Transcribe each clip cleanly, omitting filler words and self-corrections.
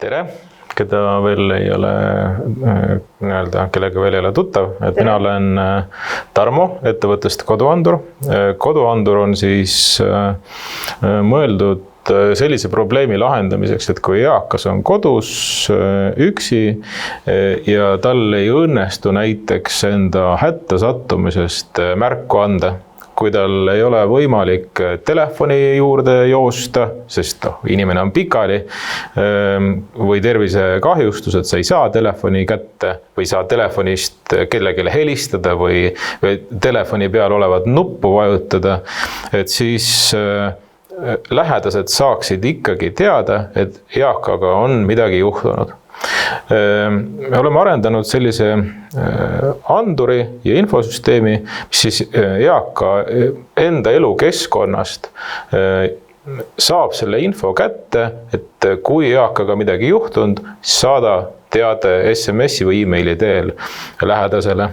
Tere, keda veel ei ole, kellega veel ei ole tuttav, et mina olen Tarmo ettevõttest Koduandur. Koduandur on siis mõeldud sellise probleemi lahendamiseks, et kui eakas on kodus üksi ja tal ei õnnestu näiteks enda hätta sattumisest märku anda, kui tal ei ole võimalik telefoni juurde joosta, sest inimene on pikali või tervisekahjustus, et sa ei saa telefoni kätte või saa telefonist kellelegi helistada või telefoni peal olevat nuppu vajutada, et siis lähedased saaksid ikkagi teada, et eakaga on midagi juhtunud. Me oleme arendanud sellise anduri ja infosüsteemi, mis siis eaka enda elukeskkonnast saab selle info kätte, et kui eakaga midagi juhtunud, saada teade SMS-i või e-maili teel lähedasele.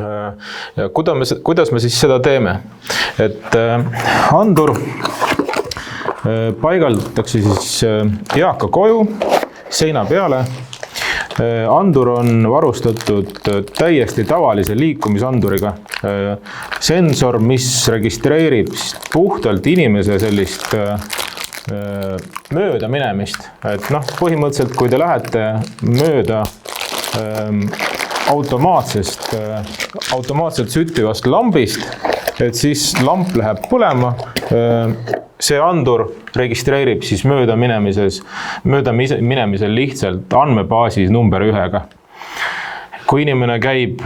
Ja kuidas me siis seda teeme? Et andur paigaldatakse siis eaka koju seina peale. Andur on varustatud täiesti tavalise liikumisanduriga. Sensor, mis registreerib puhtalt inimese sellist mööda minemist. Et põhimõtteliselt, kui te lähete mööda automaatselt süttivast lambist, et siis lamp läheb põlema, see andur registreerib siis mööda minemisel lihtsalt andmebaasis number 1-ga. Kui inimene käib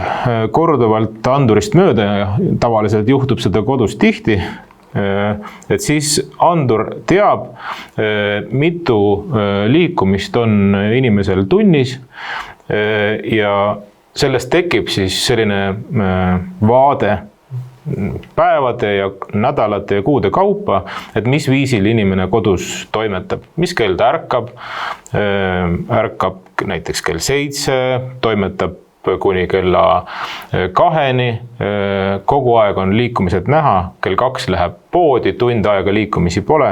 korduvalt andurist mööda ja tavaliselt juhtub seda kodus tihti, et siis andur teab, mitu liikumist on inimesel tunnis ja sellest tekib siis selline vaade päevade ja nädalate ja kuude kaupa, et mis viisil inimene kodus toimetab, mis kell ta ärkab näiteks kell 7, toimetab kuni kella 2-ni, kogu aeg on liikumised näha, kell 2 läheb poodi, tund aega liikumisi pole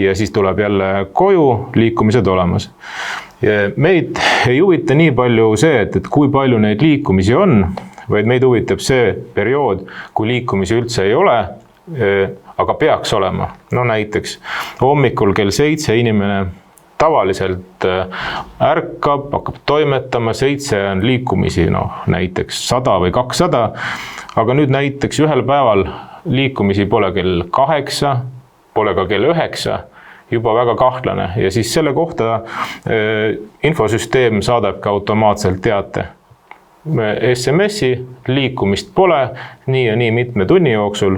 ja siis tuleb jälle koju liikumised olemas. Meid ei huvita nii palju see, et kui palju neid liikumisi on, vaid meid huvitab see periood, kui liikumisi üldse ei ole, aga peaks olema. Näiteks hommikul kell 7 inimene tavaliselt ärkab, hakkab toimetama, 7 on liikumisi, näiteks 100 või 200, aga nüüd näiteks ühel päeval liikumisi pole kell 8, pole ka kell 9, juba väga kahtlane ja siis selle kohta infosüsteem saadab ka automaatselt teate. SMS-i liikumist pole nii ja nii mitme tunni jooksul.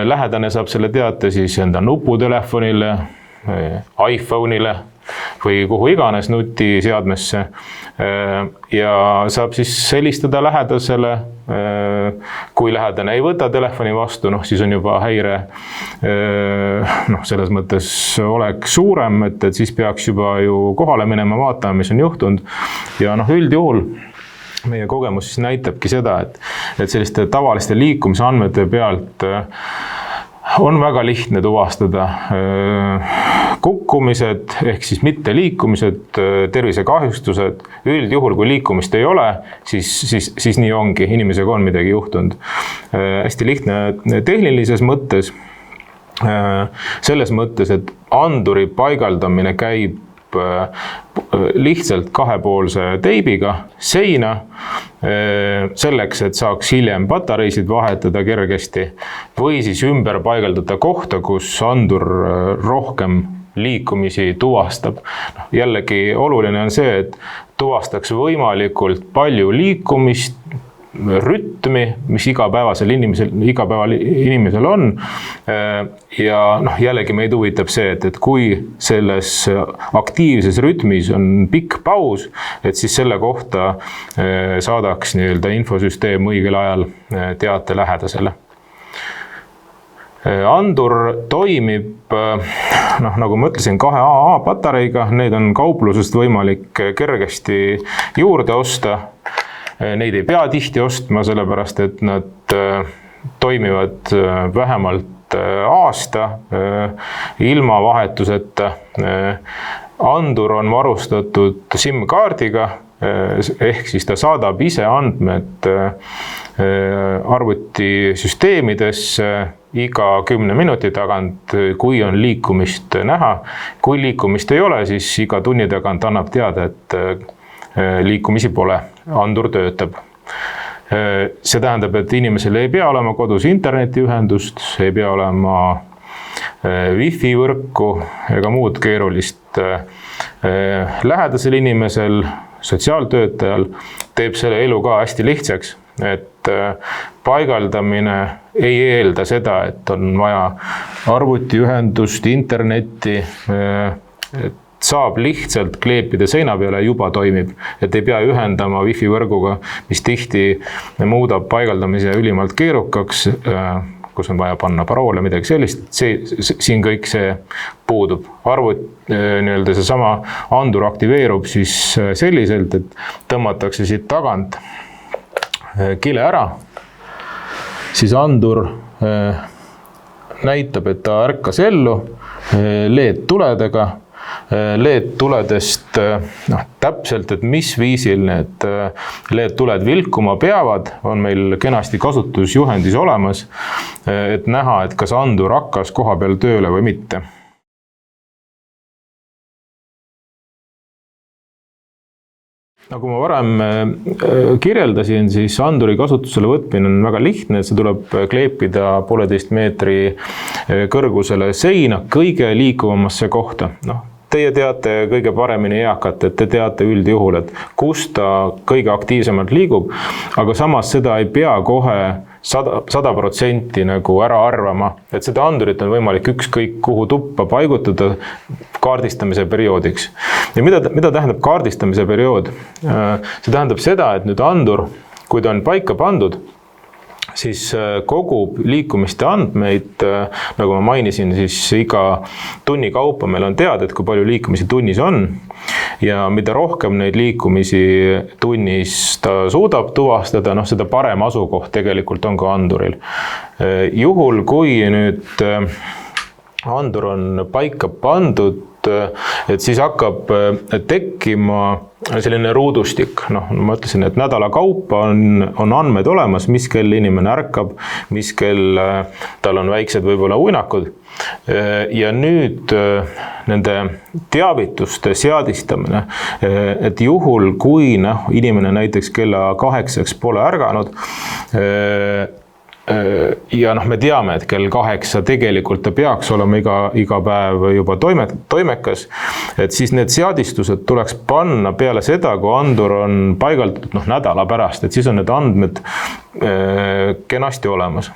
Lähedane saab selle teate siis enda nuputelefonile, iPhone'ile või kuhu iganes nutiseadmesse ja saab siis helistada lähedasele. Kui lähedane ei võta telefoni vastu, siis on juba häire selles mõttes oleks suurem, et siis peaks juba ju kohale minema vaatama, mis on juhtunud ja üldjuhul meie kogemus siis näitabki seda, et selliste tavaliste liikumisandmete pealt on väga lihtne tuvastada kukkumised ehk siis mitte liikumised, tervisekahjustused. Üldjuhul, kui liikumist ei ole, siis nii ongi, inimesega on midagi juhtunud. Hästi lihtne tehnilises mõttes, selles mõttes, et anduri paigaldamine käib lihtsalt kahepoolse teibiga seina, selleks, et saaks hiljem patareisid vahetada kergesti või siis ümber paigaldada kohta, kus andur rohkem liikumisi tuvastab. Jällegi oluline on see, et tuvastaks võimalikult palju liikumist, rütmi, mis igapäeval inimesel on ja jällegi meid huvitab see, et kui selles aktiivses rütmis on pikk paus, et siis selle kohta saadaks infosüsteem õigel ajal teate lähedasele. Andur toimib, nagu ma ütlesin, 2 AA patareiga, need on kauplusest võimalik kergesti juurde osta. Neid ei pea tihti ostma, sellepärast et nad toimivad vähemalt aasta ilma vahetuseta. Andur on varustatud SIM-kaardiga, ehk siis ta saadab ise andmed arvutisüsteemidesse iga 10 minuti tagant, kui on liikumist näha. Kui liikumist ei ole, siis iga tunni tagant annab teada, et liikumisi pole, andur töötab. See tähendab, et inimesel ei pea olema kodus internetiühendust, ei pea olema Wi-Fi võrku ega muud keerulist. Lähedasel inimesel, sotsiaaltöötajal teeb selle elu ka hästi lihtsaks, et paigaldamine ei eelda seda, et on vaja arvutiühendust, internetti, et saab lihtsalt kleepida seina peale ja juba toimib, et ei pea ühendama Wi-Fi võrguga, mis tihti muudab paigaldamise ülimalt keerukaks, kus on vaja panna paroole, midagi sellist. Siin kõik see puudub. Seesama andur aktiveerub siis selliselt, et tõmmatakse siit tagant kile ära, siis andur näitab, et ta ärkas ellu LED-tuledega. LED-tuledest täpselt, et mis viisil need LED-tuled vilkuma peavad, on meil kenasti kasutusjuhendis olemas, et näha, et kas andur hakkas koha peal tööle või mitte. Nagu ma varem kirjeldasin, siis anduri kasutusele võtmine on väga lihtne, et see tuleb kleepida 1,5 meetri kõrgusele seina kõige liikuvamasse kohta. Teie teate kõige paremini eakat, et te teate üldjuhul, et kus ta kõige aktiivsemalt liigub, aga samas seda ei pea kohe 100% nagu ära arvama, et seda andurit on võimalik ükskõik kuhu tuppa paigutada kaardistamise perioodiks. Ja mida tähendab kaardistamise periood? See tähendab seda, et nüüd andur, kui ta on paika pandud, siis kogub liikumiste andmeid, nagu ma mainisin, siis iga tunni kaupa meil on teada, et kui palju liikumisi tunnis on ja mida rohkem neid liikumisi tunnis ta suudab tuvastada, seda parem asukoht tegelikult on ka anduril. Juhul, kui nüüd andur on paika pandud, et siis hakkab tekkima selline ruudustik. Ma ütlesin, et nädala kaupa on andmed olemas, mis kell inimene ärkab, mis kell tal on väiksed võib-olla uinakud. Ja nüüd nende teavituste seadistamine, et juhul, kui inimene näiteks kella 8 pole ärganud, ja me teame, et kell 8 tegelikult ta peaks olema iga päev juba toimekas, et siis need seadistused tuleks panna peale seda, kui andur on paigaldatud nädala pärast, et siis on need andmed kenasti olemas.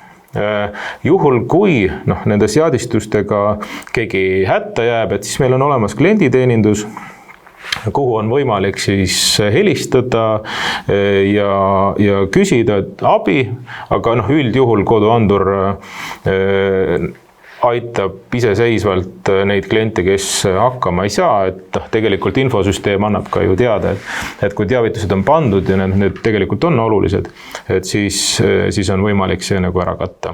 Juhul, kui nende seadistustega keegi hätta jääb, et siis meil on olemas klienditeenindus, kuhu on võimalik siis helistada ja küsida abi, aga üldjuhul koduandur aitab iseseisvalt neid kliente, kes hakkama ei saa, et tegelikult infosüsteem annab ka ju teada, et kui teavitused on pandud ja need tegelikult on olulised, et siis on võimalik see nagu ära katta.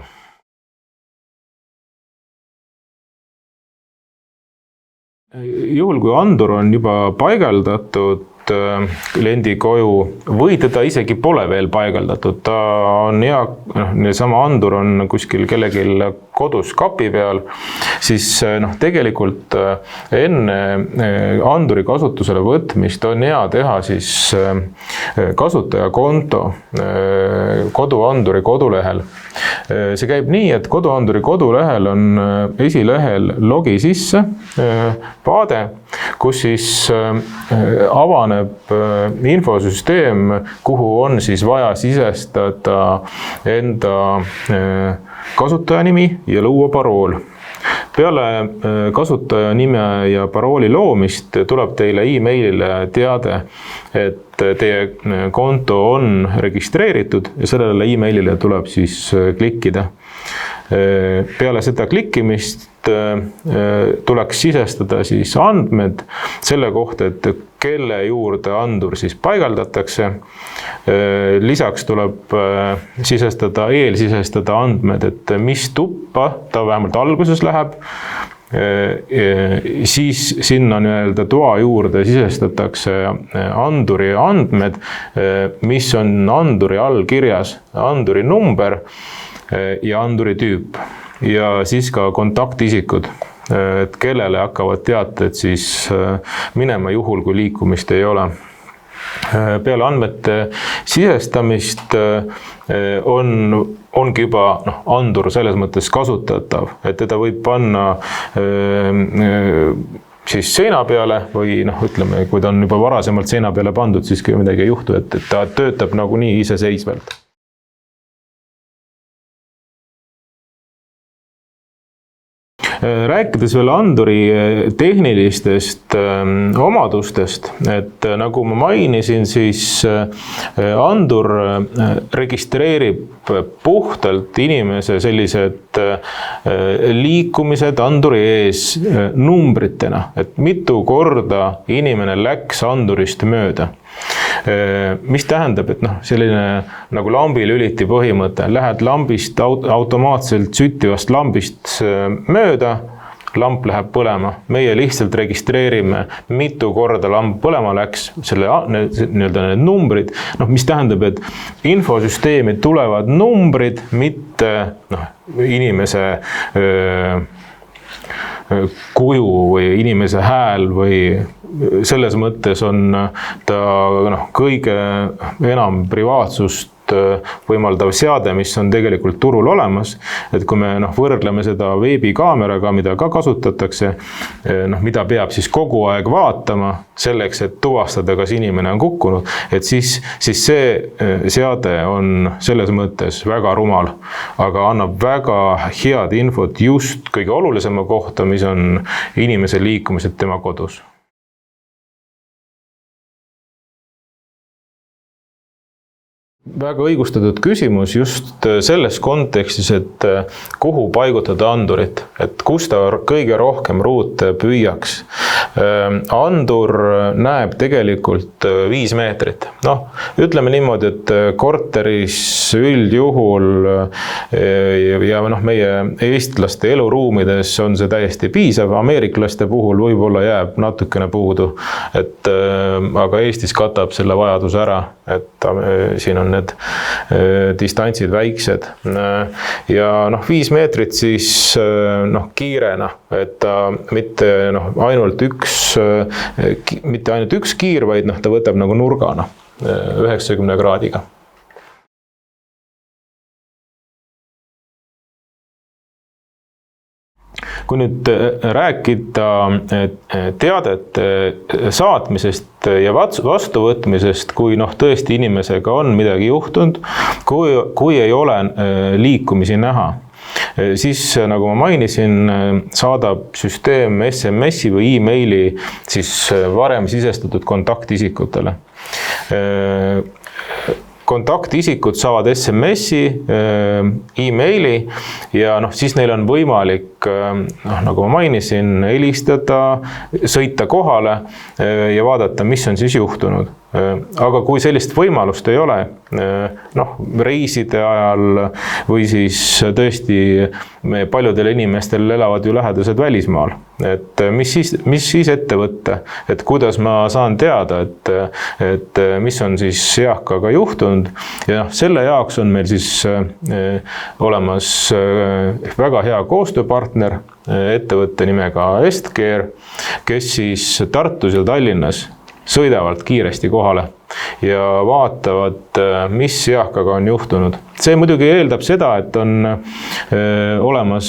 Juhul, kui andur on juba paigaldatud kliendi koju või teda isegi pole veel paigaldatud, ta on hea, sama andur on kuskil kellelgi kodus kapi peal, siis tegelikult enne anduri kasutusele võtmist on hea teha siis kasutajakonto koduanduri kodulehel. See käib nii, et koduanduri kodulehel on esilehel logi sisse vaade, kus siis avaneb infosüsteem, kuhu on siis vaja sisestada enda kasutajanimi ja luua parool. Peale kasutajanime ja parooli loomist tuleb teile e-mailile teade, et teie konto on registreeritud ja sellele e-mailile tuleb siis klikkida. Peale seda klikkimist tuleks sisestada siis andmed selle kohta, et kelle juurde andur siis paigaldatakse. Lisaks tuleb eelsisestada andmed, et mis tuppa ta vähemalt alguses läheb, siis sinna nii-öelda toa juurde sisestatakse anduri andmed, mis on anduri all kirjas, anduri number ja anduri tüüp ja siis ka kontaktisikud, et kellele hakkavad teated siis minema juhul, kui liikumist ei ole. Peale andmete sisestamist ongi juba andur selles mõttes kasutatav, et teda võib panna siis seina peale või ütleme, kui ta on juba varasemalt seina peale pandud, siis midagi ei juhtu, et ta töötab nagunii iseseisvalt. Rääkides veel anduri tehnilistest omadustest, et nagu ma mainisin, siis andur registreerib puhtalt inimese sellised liikumised anduri ees numbritena, et mitu korda inimene läks andurist mööda. Mis tähendab, et selline nagu lambilüliti põhimõte, lähed lambist automaatselt süttivast lambist mööda, lamp läheb põlema. Meie lihtsalt registreerime, mitu korda lamp põlema läks, need numbrid, mis tähendab, et infosüsteemi tulevad numbrid, mitte inimese kuju või inimese hääl või selles mõttes on ta kõige enam privaatsust võimaldav seade, mis on tegelikult turul olemas, et kui me võrdleme seda veebikaameraga, mida ka kasutatakse, mida peab siis kogu aeg vaatama selleks, et tuvastada, kas inimene on kukkunud, et siis see seade on selles mõttes väga rumal, aga annab väga head infot just kõige olulisema kohta, mis on inimese liikumised tema kodus. Väga õigustatud küsimus just selles kontekstis, et kuhu paigutada andurit, et kus ta kõige rohkem ruute püüaks. Andur näeb tegelikult 5 meetrit. Ütleme niimoodi, et korteris üldjuhul ja meie eestlaste eluruumides on see täiesti piisav, ameeriklaste puhul võib-olla jääb natukene puudu, aga Eestis katab selle vajaduse ära, et siin on need distantsid väiksed ja 5 meetrit siis kiirena, et ta mitte ainult üks kiir, vaid ta võtab nagu nurgana 90 kraadiga. Kui nüüd rääkida teadete saatmisest ja vastuvõtmisest, kui tõesti inimesega on midagi juhtunud, kui ei ole liikumisi näha, siis nagu ma mainisin, saadab süsteem SMS-i või e-maili siis varem sisestatud kontaktisikutele. Kontaktisikud saavad SMS-i, e-maili ja siis neil on võimalik, nagu ma mainisin, helistada, sõita kohale ja vaadata, mis on siis juhtunud. Aga kui sellist võimalust ei ole, reiside ajal või siis tõesti paljudel inimestel elavad ju lähedased välismaal, et mis siis ette võtta, et kuidas ma saan teada, et mis on siis eakaga juhtunud ja selle jaoks on meil siis olemas väga hea koostööpartner, ettevõtte nimega Estcare, kes siis Tartus ja Tallinnas sõidavad kiiresti kohale ja vaatavad, mis eakaga on juhtunud. See muidugi eeldab seda, et on olemas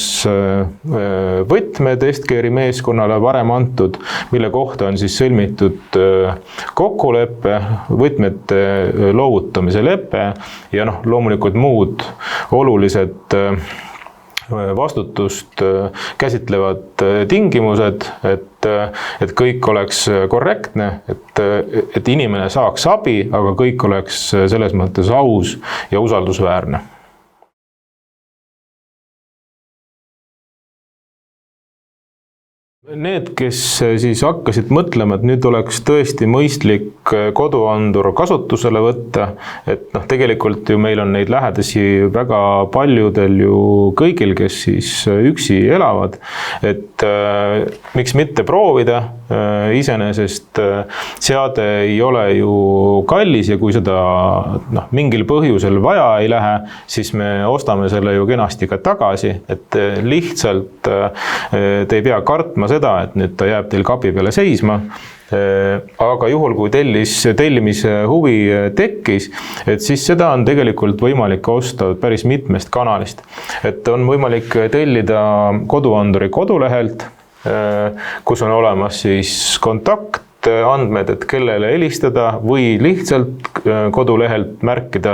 võtmed Estcare'i meeskonnale varem antud, mille kohta on siis sõlmitud kokkulepe, võtmete loovutamise lepe ja loomulikult muud olulised vastutust käsitlevad tingimused, et kõik oleks korrektne, et inimene saaks abi, aga kõik oleks selles mõttes aus ja usaldusväärne. Need, kes siis hakkasid mõtlema, et nüüd oleks tõesti mõistlik koduandur kasutusele võtta, et noh, tegelikult ju meil on neid lähedasi väga paljudel ju kõigil, kes siis üksi elavad, et miks mitte proovida, iseenesest seade ei ole ju kallis ja kui seda mingil põhjusel vaja ei lähe, siis me ostame selle ju kenasti ka tagasi, et lihtsalt te ei pea kartma seda, et nüüd ta jääb teil kapi peale seisma. Aga juhul, kui tellimise huvi tekkis, et siis seda on tegelikult võimalik osta päris mitmest kanalist. Et on võimalik tellida koduanduri kodulehelt, kus on olemas siis kontaktandmed, et kellele helistada või lihtsalt kodulehelt märkida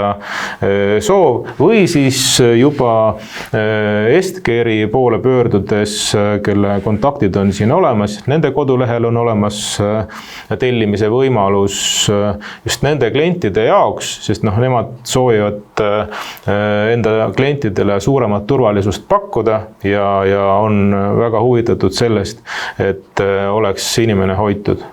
soov või siis juba Estgeri poole pöördudes, kelle kontaktid on siin olemas, nende kodulehel on olemas tellimise võimalus just nende klientide jaoks, sest nemad soovivad enda klientidele suuremat turvalisust pakkuda ja on väga huvitatud sellest, et oleks inimene hoitud.